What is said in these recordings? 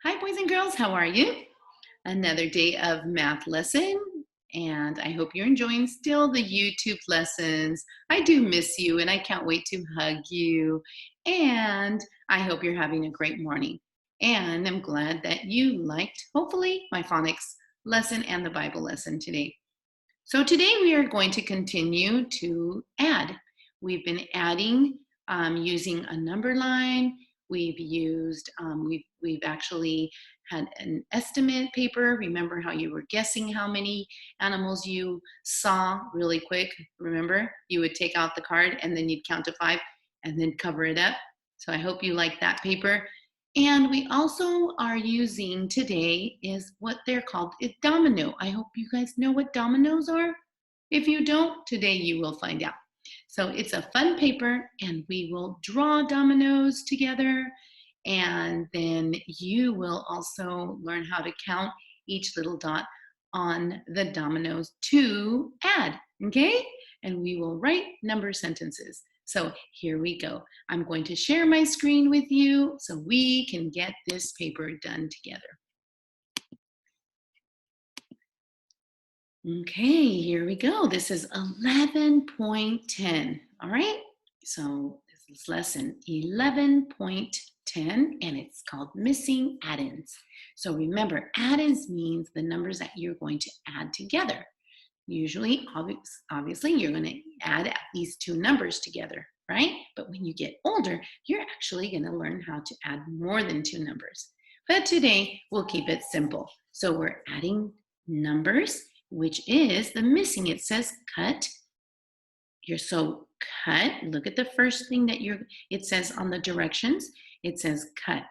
Hi, boys and girls. How are you? Another day of math lesson, and I hope you're enjoying still the YouTube lessons. I do miss you, and I can't wait to hug you. And I hope you're having a great morning. And I'm glad that you liked, hopefully, my phonics lesson and the Bible lesson today. So today we are going to continue to add. We've been adding using a number line. We've actually had an estimate paper. Remember how you were guessing how many animals you saw really quick? Remember, you would take out the card and then you'd count to 5 and then cover it up. So I hope you like that paper. And we also are using today is what they're called a domino. I hope you guys know what dominoes are. If you don't, today you will find out. So it's a fun paper and we will draw dominoes together, and then you will also learn how to count each little dot on the dominoes to add, okay? And we will write number sentences. So here we go. I'm going to share my screen with you so we can get this paper done together. Okay, here we go. This is 11.10. All right, so this is lesson 11.10, and it's called missing add-ins. So remember, add-ins means the numbers that you're going to add together. Usually, obviously, you're going to add at least two numbers together, right? But when you get older, you're actually going to learn how to add more than two numbers. But today, we'll keep it simple. So we're adding numbers, which is the missing. It says cut. So cut. Look at the first thing that it says on the directions. It says cut.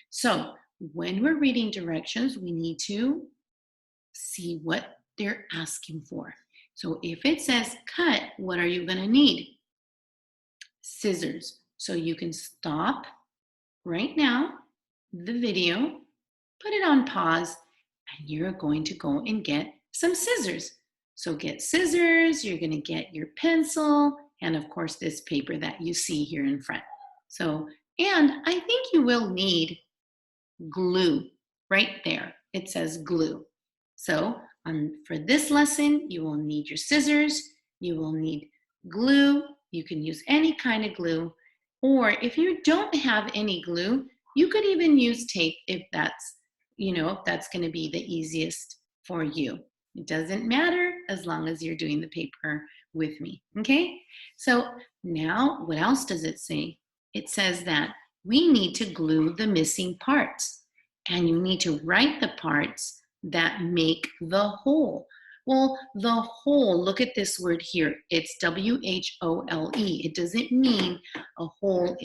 So when we're reading directions, we need to see what they're asking for. So if it says cut, what are you going to need? Scissors. So you can stop right now the video, put it on pause, and you're going to go and get some scissors. So get scissors, you're going to get your pencil, and of course this paper that you see here in front. So, and I think you will need glue right there. It says glue. So for this lesson, you will need your scissors, you will need glue. You can use any kind of glue, or if you don't have any glue, you could even use tape if that's going to be the easiest for you. It doesn't matter as long as you're doing the paper with me, okay? So now, what else does it say? It says that we need to glue the missing parts, and you need to write the parts that make the whole. Well, the whole, look at this word here. It's W-H-O-L-E. It doesn't mean a hole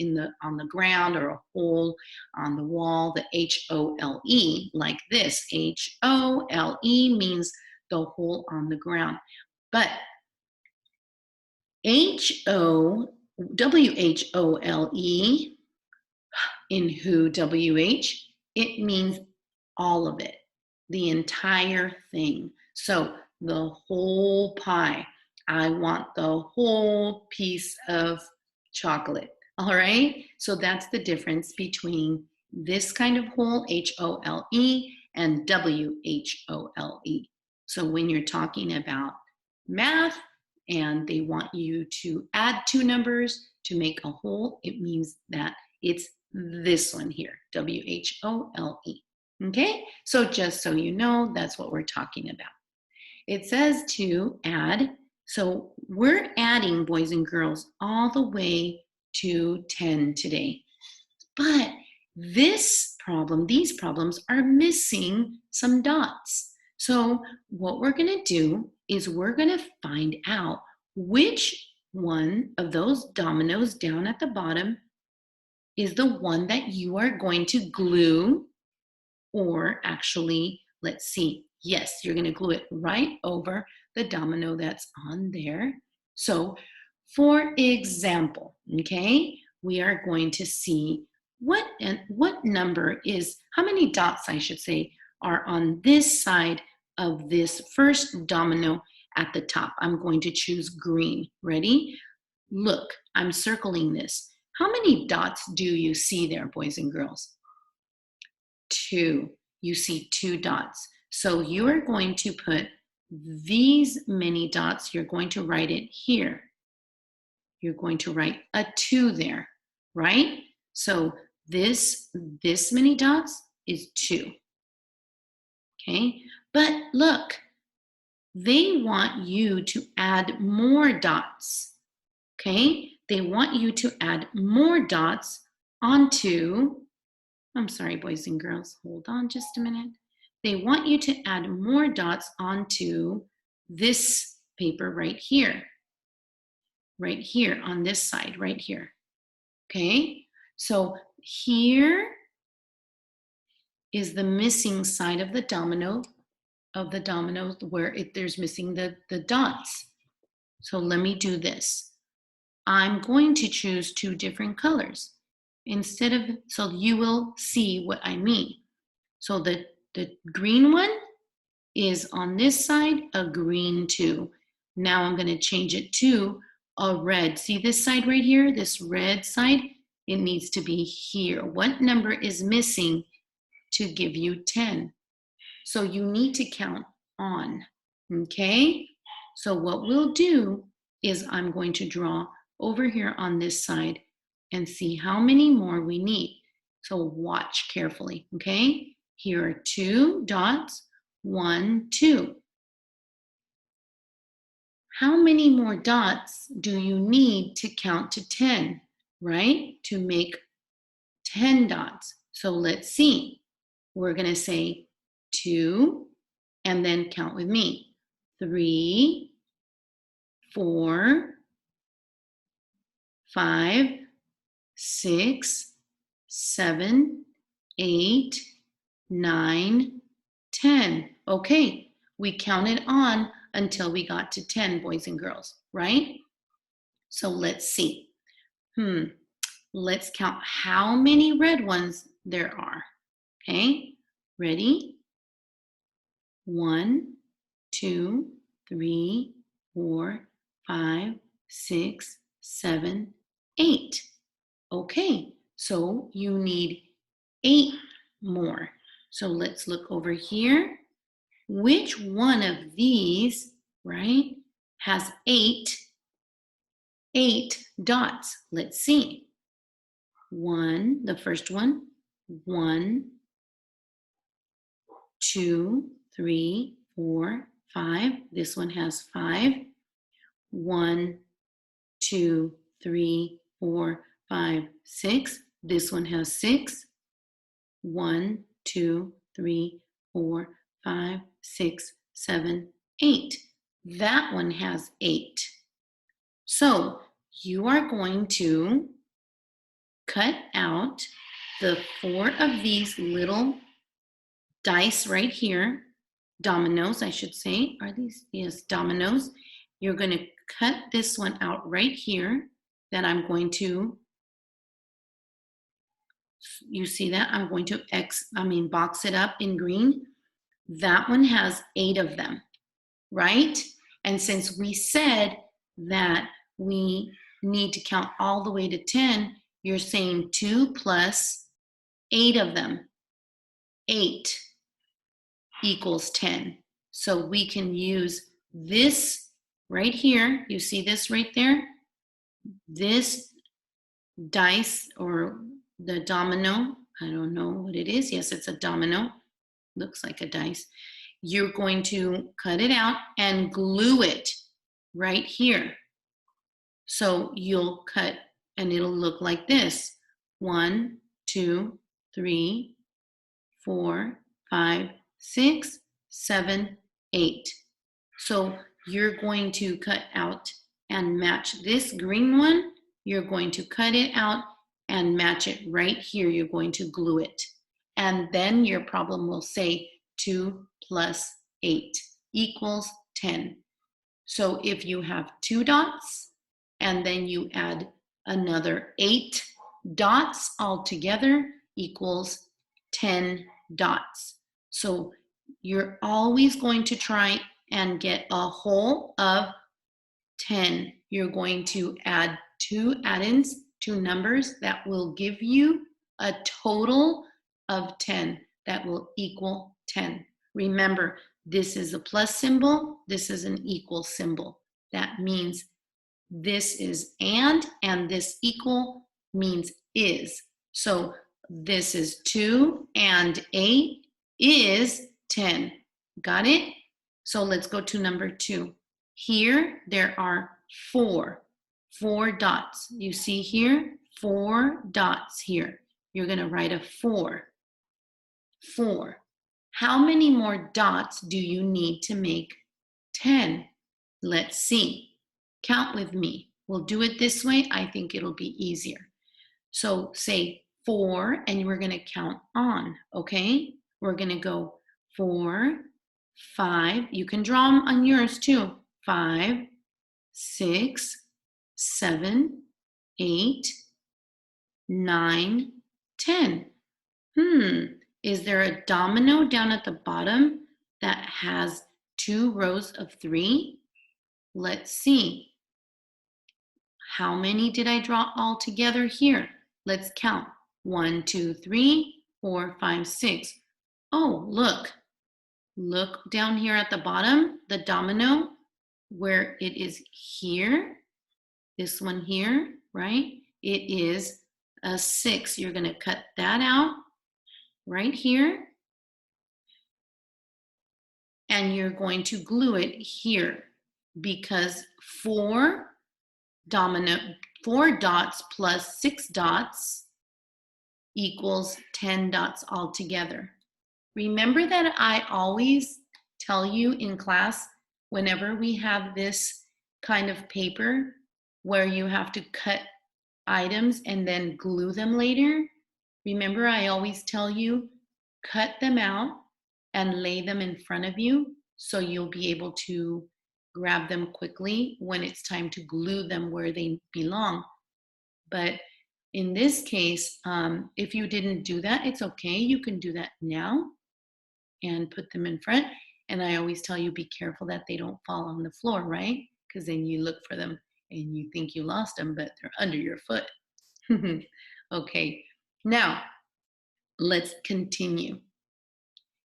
on the ground or a hole on the wall, the H-O-L-E, like this. H-O-L-E means the hole on the ground. But W-H-O-L-E, in who, W-H, it means all of it, the entire thing. So the whole pie. I want the whole piece of chocolate. All right. So that's the difference between this kind of whole, H-O-L-E, and W-H-O-L-E. So when you're talking about math and they want you to add two numbers to make a whole, it means that it's this one here, W-H-O-L-E. Okay, so just so you know, that's what we're talking about. It says to add, so we're adding, boys and girls, all the way to 10 today. But these problems are missing some dots. So what we're going to do is we're going to find out which one of those dominoes down at the bottom is the one that you are going to glue, or actually, let's see, yes, you're going to glue it right over the domino that's on there. So for example, okay, we are going to see what number is, how many dots I should say, are on this side of this first domino at the top. I'm going to choose green. Ready? Look, I'm circling this. How many dots do you see there, boys and girls? 2. You see 2 dots. So you are going to put these many dots, you're going to write it here. You're going to write a 2 there, right? So this many dots is 2. Okay? But look, they want you to add more dots. Okay? They want you to add more dots onto, I'm sorry, boys and girls, hold on just a minute. They want you to add more dots onto this paper right here on this side, right here. Okay? So here is the missing side of the domino, where there's missing the dots. So let me do this. I'm going to choose 2 different colors so you will see what I mean. So the green one is on this side, a green 2. Now I'm going to change it to a red. See this side right here, this red side? It needs to be here. What number is missing to give you 10? So you need to count on, okay? So what we'll do is I'm going to draw over here on this side and see how many more we need. So watch carefully, okay? Here are 2 dots, 1, 2. How many more dots do you need to count to 10, right? To make 10 dots. So let's see. We're going to say 2 and then count with me. 3, 4, 5, 6, 7, 8, 9, 10. Okay, we counted on until we got to 10, boys and girls, right? So let's see. Let's count how many red ones there are. Okay, ready? 1, 2, 3, 4, 5, 6, 7, 8. Okay, so you need 8 more. So let's look over here. Which one of these, right, has 8 dots? Let's see. 1, the first one, 1, 2, 3, 4, 5. This one has 5. 1, 2, 3, 4, 5, 6. This one has 6. 1, 2, 3, 4, 5, 6, 7, 8. That one has 8. So you are going to cut out the 4 of these little dice right here, dominoes, I should say. Are these? Yes, dominoes. You're going to cut this one out right here. Then I'm going to, you see that? I'm going to box it up in green. That one has 8 of them, right? And since we said that we need to count all the way to 10, you're saying 2 plus 8 of them. 8 equals 10. So we can use this right here. You see this right there? This dice or the domino, I don't know what it is. Yes, it's a domino. Looks like a dice. You're going to cut it out and glue it right here. So you'll cut and it'll look like this. 1, 2, 3, 4, 5, 6, 7, 8. So you're going to cut out and match this green one. You're going to cut it out and match it right here. You're going to glue it. And then your problem will say 2 plus 8 equals 10. So if you have 2 dots and then you add another 8 dots all together equals 10 dots. So you're always going to try and get a whole of 10. You're going to add 2 add-ins, 2 numbers that will give you a total of 10. that will equal 10. Remember, this is a plus symbol, this is an equal symbol. That means this is and this equal means is. So this is 2 and 8 is 10. Got it? So let's go to number 2. Here there are 4 dots. You see here, 4 dots here. You're going to write a 4. 4. How many more dots do you need to make 10? Let's see. Count with me. We'll do it this way. I think it'll be easier. So say 4 and we're going to count on, okay? We're going to go 4, 5. You can draw them on yours too. 5, 6, 7, 8, 9, 10. Is there a domino down at the bottom that has 2 rows of 3? Let's see. How many did I draw all together here? Let's count. 1, 2, 3, 4, 5, 6. Oh, look. Look down here at the bottom, the domino, where it is here. This one here, right? It is a 6. You're going to cut that out right here. And you're going to glue it here because 4 dots plus 6 dots equals 10 dots altogether. Remember that I always tell you in class, whenever we have this kind of paper where you have to cut items and then glue them later, remember I always tell you, cut them out and lay them in front of you so you'll be able to grab them quickly when it's time to glue them where they belong. But in this case, if you didn't do that, it's okay. You can do that now and put them in front. And I always tell you, be careful that they don't fall on the floor, right? Because then you look for them and you think you lost them, but they're under your foot. Okay, now let's continue.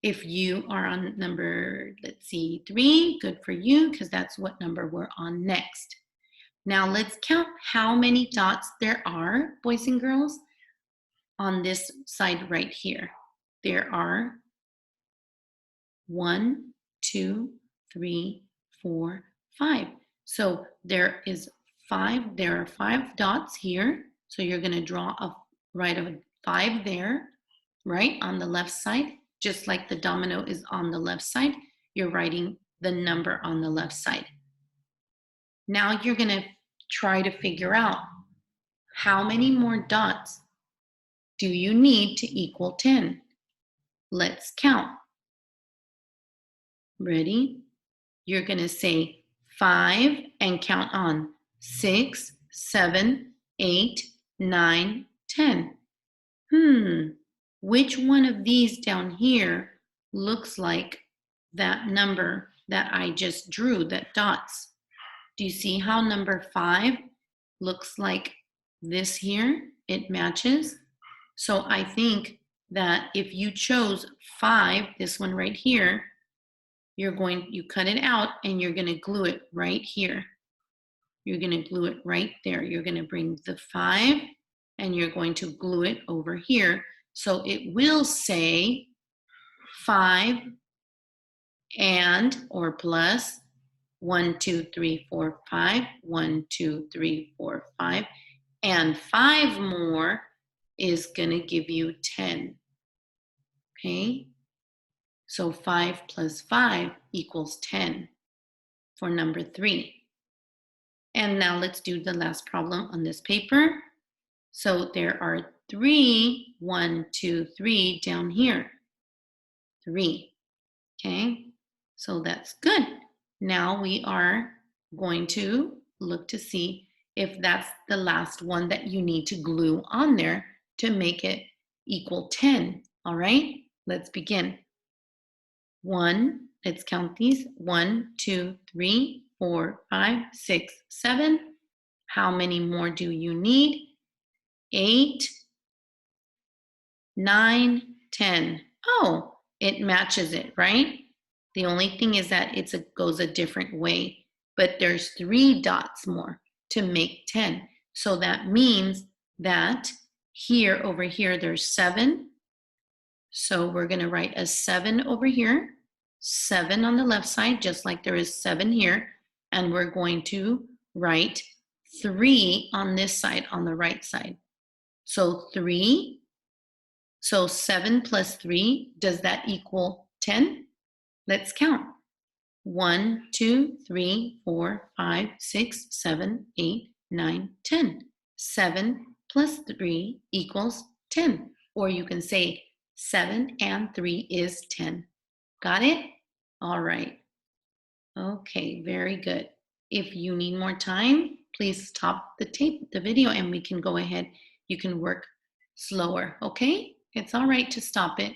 If you are on number, let's see, 3, good for you, because that's what number we're on next. Now let's count how many dots there are, boys and girls, on this side right here. There are 1, 2, 3, 4, 5. So there are 5 dots here. So you're going to draw write a 5 there, right, on the left side. Just like the domino is on the left side, you're writing the number on the left side. Now you're going to try to figure out how many more dots do you need to equal 10. Let's count. Ready? You're going to say 5 and count on 6, 7, 8, 9, 10. Which one of these down here looks like that number that I just drew, that dots? Do you see how number 5 looks like this here? It matches. So I think that if you chose 5, this one right here, you cut it out and you're going to glue it right here. You're going to glue it right there. You're going to bring the 5 and you're going to glue it over here. So it will say 5 and or plus 1, 2, 3, 4, 5, 1, 2, 3, 4, 5, and 5 more is going to give you 10. Okay? So 5 plus 5 equals 10 for number 3. And now let's do the last problem on this paper. So there are 3, 1, 2, 3 down here. 3. Okay? So that's good. Now we are going to look to see if that's the last one that you need to glue on there to make it equal 10. All right? Let's begin. 1, let's count these. 1, 2, 3, 4, 5, 6, 7. How many more do you need? 8, 9, 10. Oh, it matches it, right? The only thing is that it goes a different way, but there's 3 dots more to make 10. So that means that here, over here, there's 7. So we're going to write a 7 over here, 7 on the left side, just like there is 7 here. And we're going to write 3 on this side, on the right side. So 3. So 7 plus 3, does that equal 10? Let's count. 1, 2, 3, 4, 5, 6, 7, 8, 9, 10. 7 plus 3 equals 10. Or you can say 7 and 3 is 10. Got it? All right. Okay, very good. If you need more time, please stop the video, and we can go ahead. You can work slower, okay? It's all right to stop it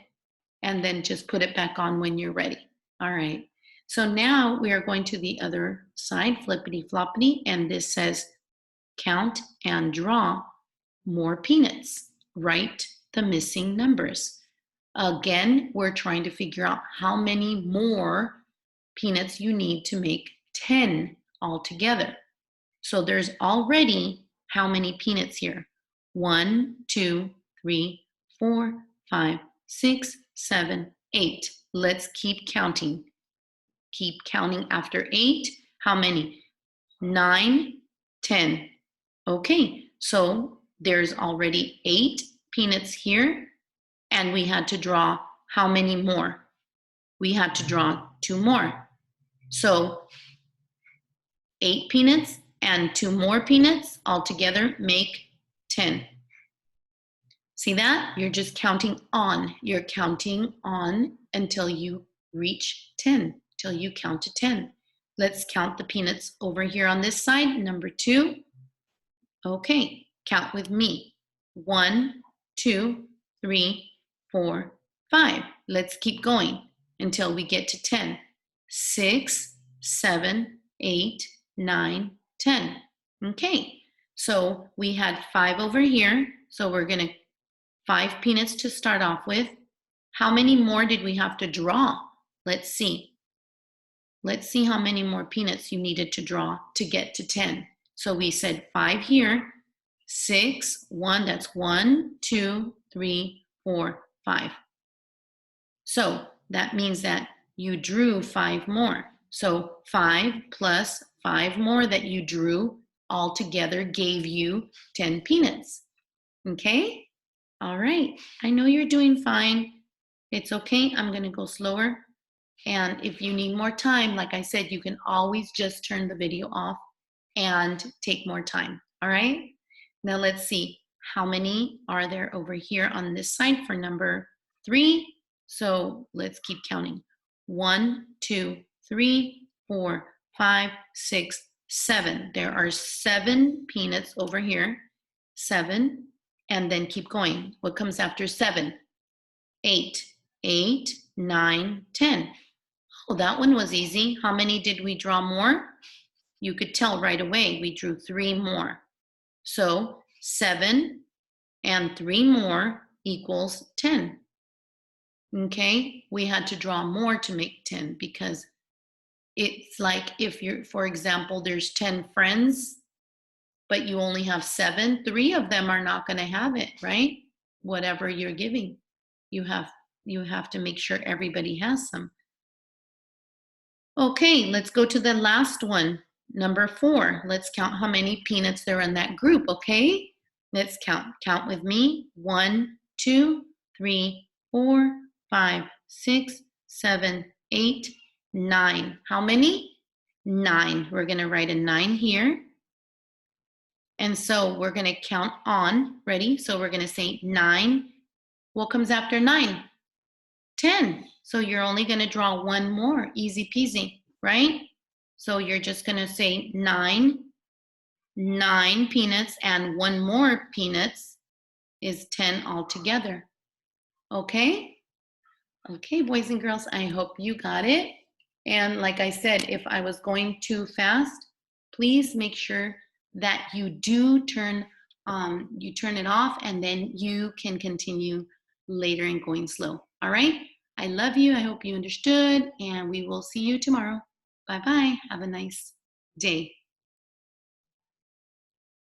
and then just put it back on when you're ready. All right. So now we are going to the other side, flippity floppity, and this says count and draw more peanuts. Write the missing numbers. Again, we're trying to figure out how many more peanuts you need to make 10 altogether. So there's already how many peanuts here? 1, 2, 3, 4, 5, 6, 7, 8. Let's keep counting. Keep counting after 8. How many? 9, 10. Okay, so there's already 8 peanuts here, and we had to draw how many more? We had to draw 2 more. So 8 peanuts and 2 more peanuts altogether make 10. See that? You're just counting on. You're counting on until you reach 10, till you count to 10. Let's count the peanuts over here on this side, number 2. Okay, count with me. 1, 2, 3, 4, 5. Let's keep going until we get to 10. 6, 7, 8, 9, 10. Okay, so we had 5 over here. So we're going to 5 peanuts to start off with. How many more did we have to draw? Let's see. Let's see how many more peanuts you needed to draw to get to 10. So we said 5 here, 6, 1, that's 1, 2, 3, 4, 5. So that means that you drew 5 more. So 5 plus 5 more that you drew all together gave you 10 peanuts. Okay? All right. I know you're doing fine. It's okay. I'm going to go slower. And if you need more time, like I said, you can always just turn the video off and take more time. All right? Now let's see. How many are there over here on this side for number 3? So let's keep counting. 1, 2, 3, 4, 5, 6, 7. There are 7 peanuts over here. 7. And then keep going. What comes after 7? 8. 8, 9, 10. Oh, that one was easy. How many did we draw more? You could tell right away. We drew 3 more. So 7 and 3 more equals 10. Okay, we had to draw more to make 10 because it's like if you're, for example, there's 10 friends, but you only have 7, 3 of them are not going to have it, right? Whatever you're giving, you have to make sure everybody has some. Okay, let's go to the last one, number 4. Let's count how many peanuts there are in that group, okay? Let's count. Count with me. 1, 2, 3, 4, 5, 6, 7, 8, 9. How many? 9. We're going to write a 9 here. And so we're going to count on. Ready? So we're going to say 9. What comes after 9? 10. So you're only going to draw 1 more. Easy peasy, right? So you're just going to say 9 peanuts, and 1 more peanuts is 10 altogether. Okay? Okay, boys and girls, I hope you got it. And like I said, if I was going too fast, please make sure that you do turn it off, and then you can continue later and going slow. All right? I love you. I hope you understood, and we will see you tomorrow. Bye bye. Have a nice day.